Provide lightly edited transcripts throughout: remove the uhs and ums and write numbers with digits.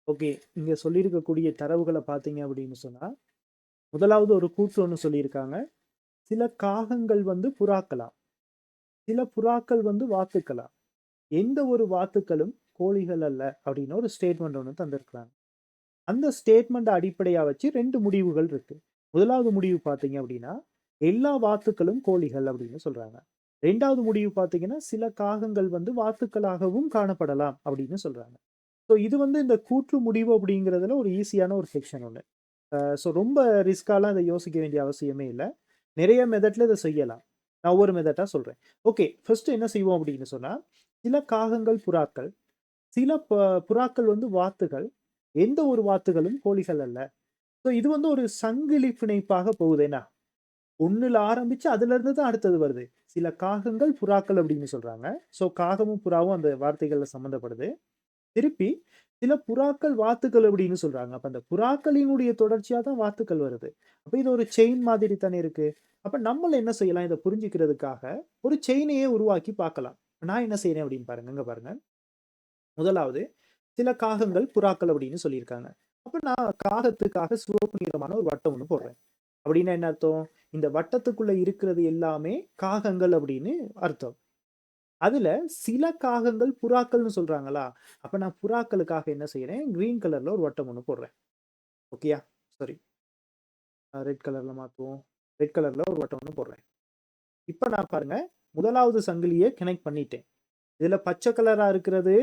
Okay. இங்க சொல்லியிருக்கக்கூடிய தரவுகள பார்த்தீங்க அப்படின்னு சொன்னா, முதலாவது ஒரு கூற்று ஒண்ணு சொல்லியிருக்காங்க. சில காகங்கள் வந்து புறாக்களா, சில புறாக்கள் வந்து வாத்துக்களா, எந்த ஒரு வாத்துக்களும் கோழிகள் அல்ல அப்படின்னு ஒரு ஸ்டேட்மெண்ட் ஒண்ணு தந்திருக்காங்க. அந்த ஸ்டேட்மெண்ட்ட அடிப்படையா வச்சு 2 முடிவுகள் இருக்கு. முதலாவது முடிவு பார்த்தீங்க அப்படின்னா, எல்லா வாத்துக்களும் கோழிகள் அப்படின்னு சொல்றாங்க. 2வது முடிவு பார்த்தீங்கன்னா, சில காகங்கள் வந்து வாத்துக்களாகவும் காணப்படலாம் அப்படின்னு சொல்றாங்க. ஸோ இது வந்து இந்த கூற்று முடிவு அப்படிங்கிறதுல ஒரு ஈஸியான ஒரு செக்ஷன் ஒண்ணு. ஸோ ரொம்ப ரிஸ்க்காலாம் இத யோசிக்க வேண்டிய அவசியமே இல்ல. நிறைய மெத்தட்ல இத செய்யலாம். நான் ஒவ்வொரு மெத்தட்டா சொல்றேன். ஓகே. ஃபர்ஸ்ட் என்ன செய்வோம் அப்படின்னு சொன்னா, சில காகங்கள் புறாக்கள், சில புறாக்கள் வந்து வாத்துகள், எந்த ஒரு வாத்துகளும் கோழிகள் அல்ல. ஸோ இது வந்து ஒரு சங்கிலி பிணைப்பாக போகுது என்ன? 1ல ஆரம்பிச்சு அதிலிருந்து தான் அடுத்தது வருது. சில காகங்கள், புறாக்கள் அப்படின்னு சொல்றாங்க. ஸோ காகமும், புறாவும் அந்த வார்த்தைகள்ல சம்மந்தப்படுது. திருப்பி சில புறாக்கள், வாத்துக்கள் அப்படின்னு சொல்றாங்க. அப்ப அந்த புறாக்களினுடைய தொடர்ச்சியா தான் வாத்துக்கள் வருது. அப்ப இது ஒரு செயின் மாதிரி தானே இருக்கு. அப்ப நம்மள என்ன செய்யலாம் இத புரிஞ்சுக்கிறதுக்காக, ஒரு செயினையே உருவாக்கி பார்க்கலாம். நான் என்ன செய்றேன் அப்படின்னு பாருங்க. இங்க பாருங்க. முதலாவது சில காகங்கள், புறாக்கள் அப்படின்னு சொல்லியிருக்காங்க. அப்ப நான் காகத்துக்காக சிவப்பு நிறமான ஒரு வட்டம் ஒண்ணு போடுறேன். அப்படின்னா என்ன அர்த்தம்? இந்த வட்டத்துக்குள்ள இருக்கிறது எல்லாமே காகங்கள் அப்படின்னு அர்த்தம். அதுல சில காகங்கள் புறாக்கள்னு சொல்றாங்களா? அப்ப நான் புறாக்களுக்காக என்ன செய்றேன், கிரீன் கலர்ல ஒரு வட்டம் ஒண்ணு போடுறேன். ஓகேயா? சாரி. ரெட் கலர்ல மாத்துவோம். ரெட் கலர்ல ஒரு வட்டம் ஒண்ணு போடுறேன். இப்ப நான் பாருங்க, முதலாவது சங்கிலிய கனெக்ட் பண்ணிட்டேன். இதுல பச்சை கலரா இருக்கிறது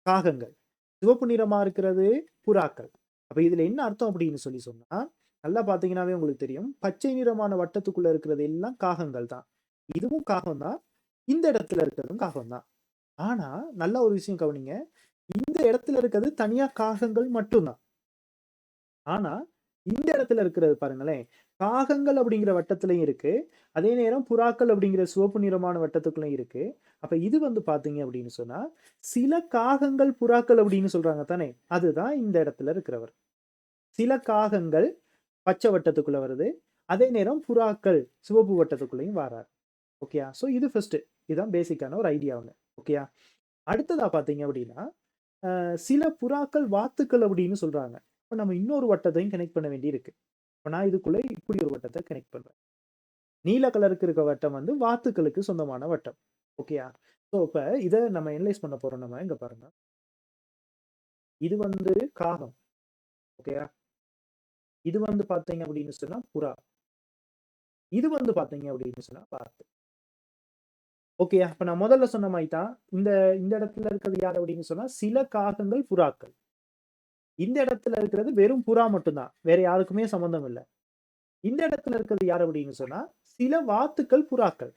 காகங்கள். சிவப்பு நிறமா இருக்கிறது புறாக்கள். அப்ப இதுல என்ன அர்த்தம் அப்படின்னு சொன்னா, நல்லா பார்த்தீங்கன்னாவே உங்களுக்கு தெரியும். பச்சை நிறமான வட்டத்துக்குள்ள இருக்கிறது எல்லாம் காகங்கள் தான். இதுவும் காகம் தான். இந்த இடத்துல இருக்கிறதும் காகம் தான். ஆனா, நல்ல ஒரு விஷயம் கவனிங்க. இந்த இடத்துல இருக்கிறது தனியா காகங்கள் மட்டும் தான். ஆனா, இந்த இடத்துல இருக்கிறது பாருங்களேன், காகங்கள் அப்படிங்கிற வட்டத்திலயும் இருக்கு. அதே நேரம் புறாக்கள் அப்படிங்கிற சிவப்பு நிறமான வட்டத்துக்குள்ளயும் இருக்கு. அப்ப இது வந்து பார்த்தீங்க அப்படின்னு சொன்னா, சில காகங்கள், புறாக்கள் அப்படின்னு சொல்றாங்க தானே, அதுதான் இந்த இடத்துல இருக்கிறவர். சில காகங்கள் பச்சை வட்டத்துக்குள்ள வருது. அதே நேரம் புறாக்கள் சிவப்பு வட்டத்துக்குள்ளயும் வாரார். ஓகேயா? ஸோ இது ஃபர்ஸ்ட்டு. இதுதான் பேசிக்கான ஒரு ஐடியா ஒண்ணு. ஓகேயா? அடுத்ததா பார்த்தீங்க அப்படின்னா, சில புறாக்கள் வாத்துக்கள் அப்படின்னு சொல்றாங்க. அப்ப நம்ம இன்னொரு வட்டத்தையும் கனெக்ட் பண்ண வேண்டி இருக்கு. இப்ப நான் இதுக்குள்ள இப்படி ஒரு வட்டத்த கனெக்ட் பண்றேன். நீல கலருக்கு இருக்க வட்டம் வந்து வாத்துக்களுக்கு சொந்தமான வட்டம். ஓகேயா? ஸோ இப்ப இத நம்ம அனலைஸ் பண்ண போறோம் நம்ம. இங்க பாருங்க. இது வந்து காகம். ஓகேயா? இது வந்து பார்த்தீங்க அப்படின்னு சொன்னா புறா. இது வந்து பார்த்தீங்க அப்படின்னு சொன்னா வாத்து. ஓகேயா? அப்ப நான் முதல்ல சொன்ன மாரி தான். இந்த இந்த இடத்துல இருக்கிறது யாரு அப்படின்னு சொன்னா, சில காகங்கள், புறாக்கள். இந்த இடத்துல இருக்கிறது வெறும் புறா மட்டும் தான். வேற யாருக்குமே சம்மந்தம் இல்ல. இந்த இடத்துல இருக்கிறது யாரு அப்படின்னு சொன்னா, சில வாத்துக்கள், புறாக்கள்.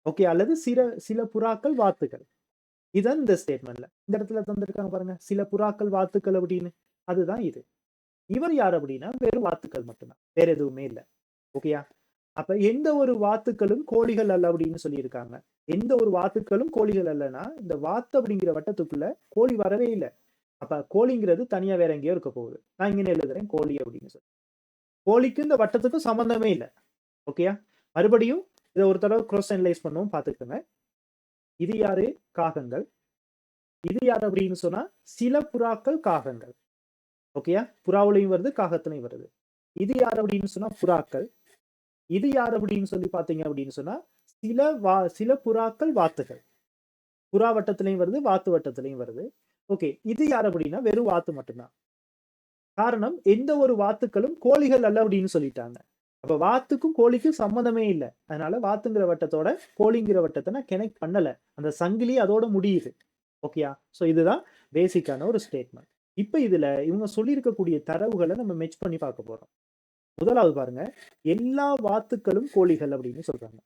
ஓகே. அல்லது சில சில புறாக்கள், வாத்துக்கள். இதான் இந்த ஸ்டேட்மெண்ட்ல. இந்த இடத்துல தந்திருக்காங்க பாருங்க. சில புறாக்கள், வாத்துக்கள் அப்படின்னு. அதுதான் இது. இவர் யார் அப்படின்னா, வெறும் வாத்துக்கள் மட்டும் தான். வேற எதுவுமே இல்ல. ஓகேயா? அப்ப எந்த ஒரு வாத்துக்களும் கோழிகள் அல்ல அப்படின்னு சொல்லியிருக்காங்க. எந்த ஒரு வாத்துக்களும் கோழிகள் அல்லன்னா, இந்த வாத்து அப்படிங்கிற வட்டத்துக்குள்ள கோழி வரவே இல்ல. அப்ப கோழிங்கிறது தனியா வேற எங்கேயோ இருக்க போகுது. நான் இங்கன்னு எழுதுறேன் கோழி அப்படின்னு சொல்லி. கோழிக்கும் இந்த வட்டத்துக்கும் சம்மந்தமே இல்ல. ஓகேயா? மறுபடியும் இத ஒரு தடவ கிராஸ் அனலைஸ் பண்ணுவோம் பார்த்துக்கங்க. இது யாரு? காகங்கள். இது யாரு அப்படின்னு சொன்னா, சில புறாக்கள், காகங்கள். ஓகேயா? புறாவுலயும் வருது, காகத்துலயும் வருது. இது யாரு அப்படின்னு சொன்னா புறாக்கள். இது யாரு அப்படின்னு சொல்லி பார்த்தீங்க அப்படின்னு சொன்னா, சில புறாக்கள், வாத்துகள். புறா வட்டத்திலயும் வருது, வாத்து வட்டத்திலயும் வருது. ஓகே. இது யாரு அப்படின்னா, வெறும் வாத்து மட்டும் தான். காரணம், எந்த ஒரு வாத்துக்களும் கோழிகள் அல்ல அப்படின்னு சொல்லிட்டாங்க. அப்ப வாத்துக்கும் கோழிக்கும் சம்மந்தமே இல்ல. அதனால வாத்துங்கிற வட்டத்தோட கோழிங்கிற வட்டத்த நான் கனெக்ட் பண்ணல. அந்த சங்கிலி அதோட முடியுது. ஓகேயா? ஸோ இதுதான் பேசிக்கான ஒரு ஸ்டேட்மெண்ட். இப்ப இதுல இவங்க சொல்லியிருக்கக்கூடிய தரவுகள நம்ம மெர்ஜ் பண்ணி பார்க்க போறோம். முதலாவது பாருங்க, எல்லா வாத்துக்களும் கோழிகள் அப்படின்னு சொல்றாங்க.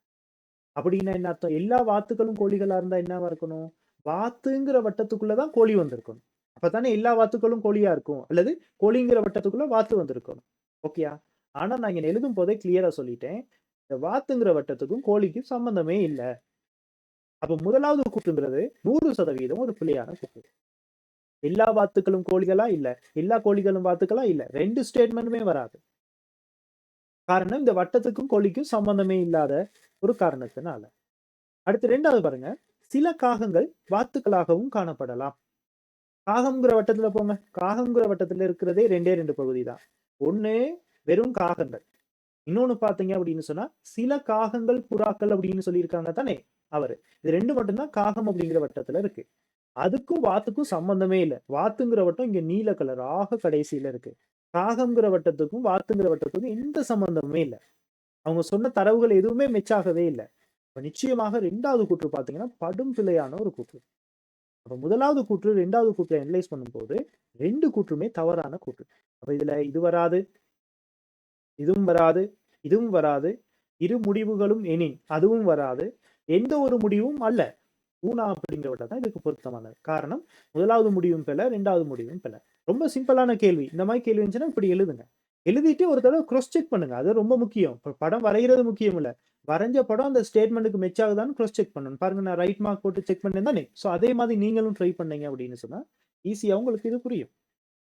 அப்படின்னா என்ன அர்த்தம்? எல்லா வாத்துக்களும் கோழிகளா இருந்தா என்னவா இருக்கணும்? வாத்துங்கிற வட்டத்துக்குள்ள தான் கோழி வந்திருக்கணும். அப்பதானே எல்லா வாத்துக்களும் கோழியா இருக்கும். அல்லது கோழிங்கிற வட்டத்துக்குள்ள வாத்து வந்திருக்கணும். ஓகேயா? ஆனா நான் இங்க எழுதும் போதே கிளியரா சொல்லிட்டேன். இந்த வாத்துங்கிற வட்டத்துக்கும் கோழிக்கும் சம்பந்தமே இல்ல. அப்ப முதலாவது கூற்றுங்கிறது 100% ஒரு பிழையான கூற்று. எல்லா வாத்துக்களும் கோழிகளா? இல்ல. எல்லா கோழிகளும் வாத்துக்களா? இல்ல. 2 ஸ்டேட்மெண்ட்டுமே வராது. காரணம் இந்த வட்டத்துக்கும் கோழிக்கும் சம்பந்தமே இல்லாத ஒரு காரணத்தினால. அடுத்து 2வது பாருங்க. சில காகங்கள் வாத்துக்களாகவும் காணப்படலாம். காகம்ங்கிற வட்டத்துல போங்க. காகம்ங்கிற வட்டத்துல இருக்கிறதே 2டே 2 பகுதி தான். ஒண்ணு வெறும் காகங்கள். இன்னொன்னு பார்த்தீங்க அப்படின்னு சொன்னா, சில காகங்கள், புறாக்கள் அப்படின்னு சொல்லியிருக்காங்க தானே அவரு. இது 2 மட்டும் தான் காகம் அப்படிங்கிற வட்டத்துல இருக்கு. அதுக்கும் வாத்துக்கும் சம்மந்தமே இல்ல. வாத்துங்கிற வட்டம் இங்க நீல கலர் ஆக கடைசியில இருக்கு. காகம்ங்கிற வட்டத்துக்கும், வாத்துங்கிற வட்டத்துக்கும் எந்த சம்மந்தமுமே இல்ல. அவங்க சொன்ன தரவுகள் எதுவுமே மெட்ச் ஆகவே இல்ல. அப்ப நிச்சயமாக 2வது கூற்று பார்த்தீங்கன்னா, படும் பிழையான ஒரு கூற்று. அப்ப 1வது கூற்று, 2வது கூற்ற அனலைஸ் பண்ணும்போது 2 கூற்றுமே தவறான கூற்று. அப்ப இதுல இது வராது, இதுவும் வராது, இதுவும் வராது. இரு முடிவுகளும் எனின் அதுவும் வராது. எந்த ஒரு முடிவும் அல்ல. ஊனா அப்படிங்கிறவட்ட தான் இதுக்கு பொருத்தமானது. காரணம் 1வது முடிவும் பிழை, 2வது முடிவும் பிழை. ரொம்ப சிம்பிளான கேள்வி. இந்த மாரி கேள்வி இருந்துச்சுன்னா இப்படி எழுதுங்க. எழுதிட்டு ஒரு தடவ கிராஸ் செக் பண்ணுங்க. அது ரொம்ப முக்கியம். இப்ப படம் வரையிறது முக்கியம் இல்ல. வரைஞ்ச படம் அந்த ஸ்டேட்மென்ட்க்கு மேட்ச் ஆகுதான்னு கிராஸ் செக் பண்ணணும். பாருங்க நான் ரைட் மார்க் போட்டு செக் பண்ணேன் தானே. சோ அதே மாதிரி நீங்களும் ட்ரை பண்ணீங்க அப்படின்னு சொன்னா, ஈஸியா உங்களுக்கு இது புரியும்.